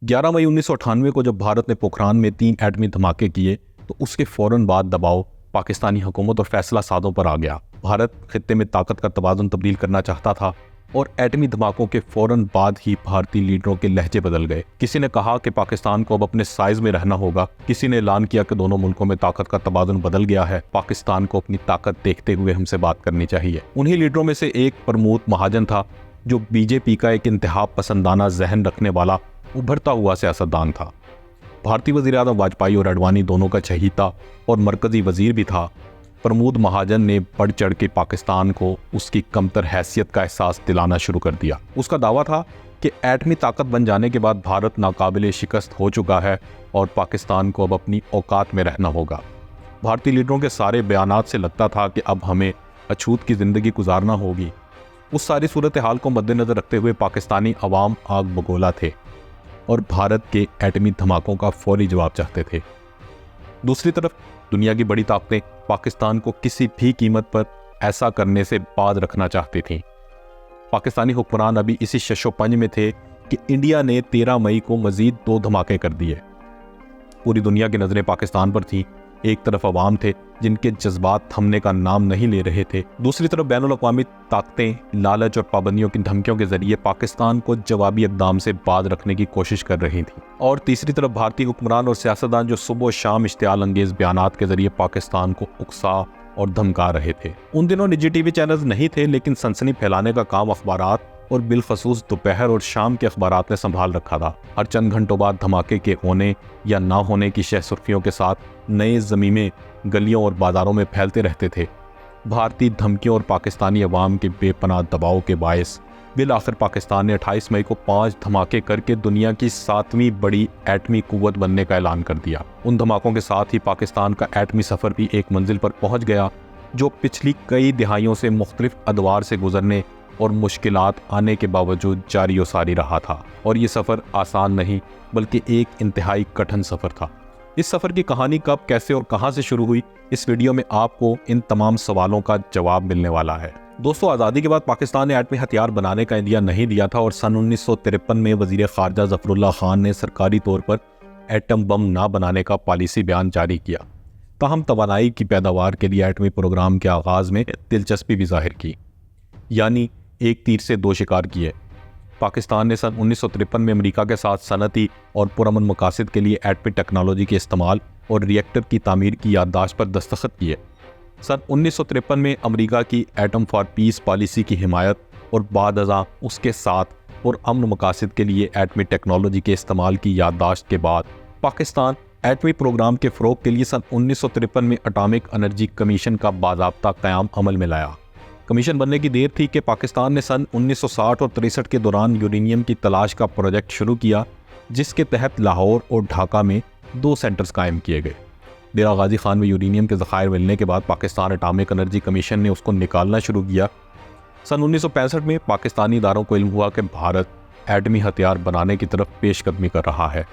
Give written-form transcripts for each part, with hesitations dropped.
11 मई 1998 को जब भारत ने पोखरान में 3 एटमी धमाके किए तो उसके फौरन बाद दबाव पाकिस्तानी हुकूमत और फैसला सादों पर आ गया। भारत खित्ते में ताकत का तवाज़ुन तब्दील करना चाहता था और एटमी धमाकों के फौरन बाद ही भारतीय लीडरों के लहजे बदल गए। किसी ने कहा कि पाकिस्तान को अब अपने साइज में रहना होगा, किसी ने ऐलान किया कि दोनों मुल्कों में ताकत का तवाज़ुन बदल गया है, पाकिस्तान को अपनी ताकत देखते हुए हमसे बात करनी चाहिए। उन्हीं लीडरों में से एक प्रमोद महाजन था जो बीजेपी का एक इंतहा पसंदाना जहन रखने वाला उभरता हुआ सियासतदान था। भारतीय वज़ीर आज़म वाजपेयी और अडवाणी दोनों का चहीता और मरकजी वजीर भी था। प्रमोद महाजन ने बढ़ चढ़ के पाकिस्तान को उसकी कमतर हैसियत का एहसास दिलाना शुरू कर दिया। उसका दावा था कि एटमी ताकत बन जाने के बाद भारत नाकाबिले शिकस्त हो चुका है और पाकिस्तान को अब अपनी औकात में रहना होगा। भारतीय लीडरों के सारे बयानात से लगता था कि अब हमें अछूत की ज़िंदगी गुजारना होगी। उस सारी सूरत हाल को मद्देनज़र रखते हुए पाकिस्तानी अवाम आग बगोला थे और भारत के एटमी धमाकों का फौरी जवाब चाहते थे। दूसरी तरफ दुनिया की बड़ी ताकतें पाकिस्तान को किसी भी कीमत पर ऐसा करने से बाज रखना चाहती थीं। पाकिस्तानी हुक्मरान अभी इसी शशोपंज में थे कि इंडिया ने 13 मई को मजीद 2 धमाके कर दिए। पूरी दुनिया की नज़रें पाकिस्तान पर थीं। एक तरफ अवाम थे जिनके जज्बात थमने का नाम नहीं ले रहे थे, दूसरी तरफ बैनुल-अक़वामी ताकतें लालच और पाबंदियों की धमकियों के जरिए पाकिस्तान को जवाबी इक़दाम से बाज रखने की कोशिश कर रही थी। और तीसरी तरफ भारतीय हुक्मरान और सियासतदान जो सुबह शाम इश्तियाल अंगेज बयानात के जरिए पाकिस्तान को उकसा और धमका रहे थे। उन दिनों निजी टीवी चैनल्स नहीं थे, लेकिन सनसनी फैलाने का काम अखबारात और बिलखसूस दोपहर और शाम के अखबारात ने संभाल रखा था। हर चंद घंटों बाद धमाके के होने या ना होने की शह सुर्खियों के साथ नए ज़मीमें गलियों और बाज़ारों में फैलते रहते थे। भारतीय धमकियों और पाकिस्तानी अवाम के बेपनाह दबाव के बायस बिल आखिर पाकिस्तान ने 28 मई को 5 धमाके करके दुनिया की 7वीं बड़ी एटमी कुव्वत बनने का ऐलान कर दिया। उन धमाकों के साथ ही पाकिस्तान का एटमी सफ़र भी एक मंजिल पर पहुँच गया जो पिछली कई दिहाइयों से मुख्तलिफ अदवार से गुजरने और मुश्किलात आने के बावजूद जारी और सारी रहा था। और ये सफ़र आसान नहीं बल्कि एक इंतहाई कठिन सफ़र था। इस सफ़र की कहानी कब, कैसे और कहां से शुरू हुई, इस वीडियो में आपको इन तमाम सवालों का जवाब मिलने वाला है। दोस्तों, आज़ादी के बाद पाकिस्तान ने एटमी हथियार बनाने का इंदिया नहीं दिया था और सन 1953 में वज़ीर ख़ारजा ज़फ़रुल्लाह खान ने सरकारी तौर पर एटम बम ना बनाने का पॉलिसी बयान जारी किया। ताहम तवानाई की पैदावार के लिए एटमी प्रोग्राम के आगाज़ में दिलचस्पी भी जाहिर की, यानी एक तीर से 2 शिकार किए। पाकिस्तान ने सन 1953 में अमेरिका के साथ सनती और पुरअमन मकासद के लिए एटमी टेक्नोलॉजी के इस्तेमाल और रिएक्टर की तामीर की याददाश्त पर दस्तखत किए। सन 1953 में अमेरिका की एटम फॉर पीस पॉलिसी की हिमायत और बाद अज़ां उसके साथ और अमन मकासद के लिए एटमी टेक्नोलॉजी के इस्तेमाल की याददाश्त के बाद पाकिस्तान एटमी प्रोग्राम के फ़रोग़ के लिए सन 1953 में एटॉमिक एनर्जी कमीशन का बाज़ाब्ता क़याम अमल में लाया। कमीशन बनने की देर थी कि पाकिस्तान ने सन 1960 और 63 के दौरान यूरेनियम की तलाश का प्रोजेक्ट शुरू किया, जिसके तहत लाहौर और ढाका में 2 सेंटर्स कायम किए गए। डेरा गाजी खान में यूरेनियम के ज़खायर मिलने के बाद पाकिस्तान एटॉमिक एनर्जी कमीशन ने उसको निकालना शुरू किया। सन 1965 में पाकिस्तानी इदारों को इल्म हुआ कि भारत एटमी हथियार बनाने की तरफ पेशकदमी कर रहा है,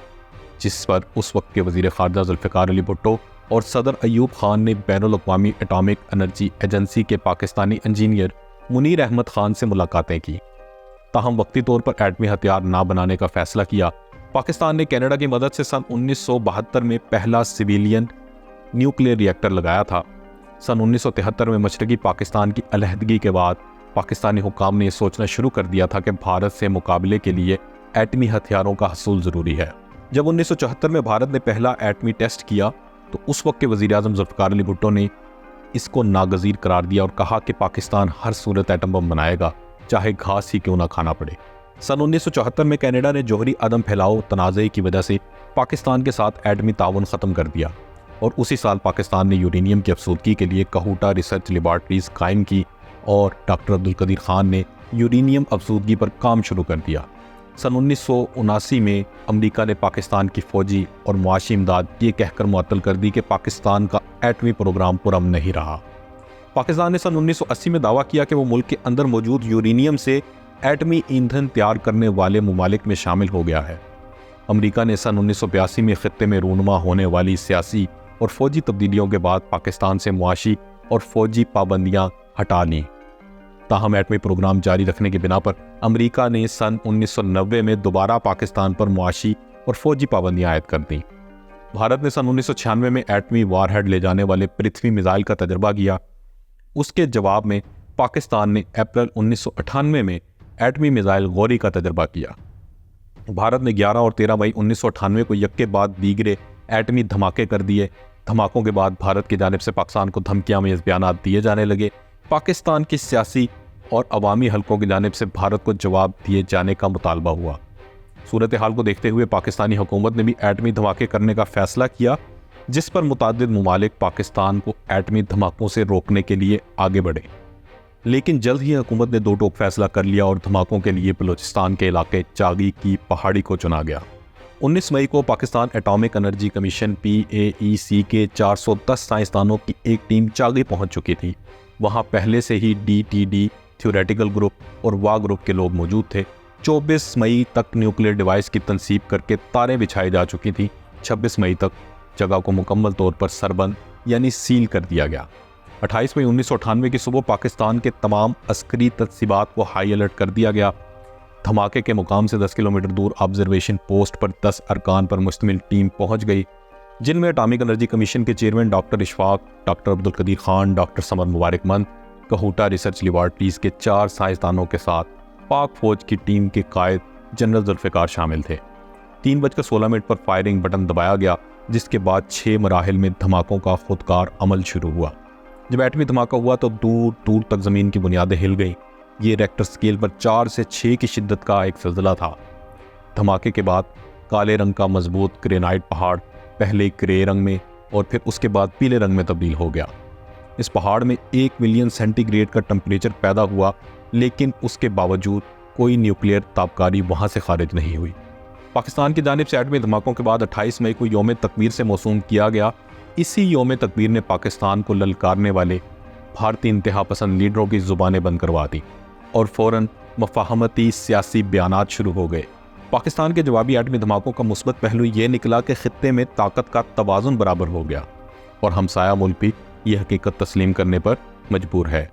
जिस पर उस वक्त के वज़ीर ख़ारजा ज़ुल्फ़िकार अली भुट्टो और सदर अयूब खान ने बैनुल-अक़वामी एटॉमिक एनर्जी एजेंसी के पाकिस्तानी इंजीनियर मुनीर अहमद खान से मुलाकातें की। ताहम वक्ती तौर पर एटमी हथियार ना बनाने का फैसला किया। पाकिस्तान ने कनाडा की मदद से सन 1972 में पहला सिविलियन न्यूक्लियर रिएक्टर लगाया था। सन 1973 में मशरक़ी पाकिस्तान की अलहदगी के बाद पाकिस्तानी हुक्काम ने यह सोचना शुरू कर दिया था कि भारत से मुकाबले के लिए एटमी हथियारों का हसूल ज़रूरी है। जब 1974 में भारत ने पहला एटमी टेस्ट किया तो उस वक्त के वज़ीर आज़म ज़ुल्फ़िकार अली भुट्टो ने इसको नागज़ीर करार दिया और कहा कि पाकिस्तान हर सूरत एटम बम बनाएगा, चाहे घास ही क्यों ना खाना पड़े। सन 1974 में कनाडा ने जोहरी अदम फैलाव तनाज़े की वजह से पाकिस्तान के साथ एटमी ताउन ख़त्म कर दिया और उसी साल पाकिस्तान ने यूरेनियम की अफसूदगी के लिए कहूटा रिसर्च लेबॉर्ट्रीज़ कायम की और डॉक्टर अब्दुल कदीर खान ने यूरेनियम अफसूदगी पर काम शुरू कर दिया। सन 1979 में अमेरिका ने पाकिस्तान की फ़ौजी और मुआशी इमदाद ये कहकर मुअत्तल कर दी कि पाकिस्तान का एटमी प्रोग्राम पुरअमन नहीं रहा। पाकिस्तान ने सन 1980 में दावा किया कि वो मुल्क के अंदर मौजूद यूरेनियम से एटमी ईंधन तैयार करने वाले ममालिक में शामिल हो गया है। अमेरिका ने सन 1982 में खित्ते में रूनुमा होने वाली सियासी और फ़ौजी तब्दीलियों के बाद पाकिस्तान से मुआशी और फ़ौजी पाबंदियाँ हटा लीं। ताहम एटमी प्रोग्राम जारी रखने की बिना पर अमेरिका ने सन 1990 में दोबारा पाकिस्तान पर मुआशी और फौजी पाबंदियां आयद कर दी। भारत ने सन 1996 में एटमी वारहेड ले जाने वाले पृथ्वी मिसाइल का तजर्बा किया। उसके जवाब में पाकिस्तान ने अप्रैल 1998 में एटमी मिसाइल गौरी का तजर्बा किया। भारत ने 11 और 13 मई 1998 को यक्के बाद दीगरे एटमी धमाके कर दिए। धमाकों के बाद भारत की जानिब से पाकिस्तान को धमकियां में बयान दिए जाने लगे। पाकिस्तान की सियासी और अवामी हलकों की जानिब से भारत को जवाब दिए जाने का मुतालबा हुआ। सूरत हाल को देखते हुए पाकिस्तानी हुकूमत ने भी एटमी धमाके करने का फैसला किया, जिस पर मुतादिद ममालिक पाकिस्तान को एटमी धमाकों से रोकने के लिए आगे बढ़े। लेकिन जल्द ही हुकूमत ने दो टोक फैसला कर लिया और धमाकों के लिए बलूचिस्तान के इलाके चागी की पहाड़ी को चुना गया। 19 मई को Pakistan atomic energy commission PAEC के 410 साइंसदानों की एक टीम चागी पहुंच चुकी थी। वहां पहले से ही DTD थ्योरेटिकल ग्रुप और वाह ग्रुप के लोग मौजूद थे। 24 मई तक न्यूक्लियर डिवाइस की तनसीब करके तारें बिछाई जा चुकी थी। 26 मई तक जगह को मुकम्मल तौर पर सरबंद यानी सील कर दिया गया। 28 मई 1998 की सुबह पाकिस्तान के तमाम अस्करी तस्सीबात को हाई अलर्ट कर दिया गया। धमाके के मुकाम से 10 किलोमीटर दूर ऑब्जर्वेशन पोस्ट पर 10 अरकान पर मुश्तमिल टीम पहुंच गई, जिनमें एटॉमिक एनर्जी कमीशन के chairman doctor Ishfaq, doctor Abdul Qadeer Khan, doctor Samar Mubarakmand, Kahuta research laboratories के 4 साइंसदानों के साथ पाक फौज की टीम के कायद जनरल जुल्फ़िकार शामिल थे। 3:16 पर फायरिंग बटन दबाया गया, जिसके बाद 6 मराहिल में धमाकों का खुदकार अमल शुरू हुआ। जब एटमी धमाका हुआ तो दूर दूर तक ज़मीन की बुनियादें हिल गईं। ये रेक्टर स्केल पर 4 से 6 की शिद्दत का एक ज़लज़ला था। धमाके के बाद काले रंग का मजबूत ग्रेनाइट पहाड़ पहले ग्रे रंग में और फिर उसके बाद पीले रंग में तब्दील हो गया। इस पहाड़ में 1 मिलियन सेंटीग्रेड का टेम्परेचर पैदा हुआ, लेकिन उसके बावजूद कोई न्यूक्लियर ताबकारी वहाँ से खारिज नहीं हुई। पाकिस्तान की जानिब से एटमी धमाकों के बाद 28 मई को यौम तकबीर से मौसूम किया गया। इसी यौम तकबीर ने पाकिस्तान को ललकारने वाले भारतीय इंतहा पसंद लीडरों की ज़ुबानें बंद करवा दी और फ़ौरन मफाहमती सियासी बयानात शुरू हो गए। पाकिस्तान के जवाबी एटमी धमाकों का मुस्बत पहलू ये निकला कि खित्ते में ताकत का तवाज़ुन बराबर हो गया और हमसाया मुल्क भी ये हकीकत तस्लीम करने पर मजबूर है।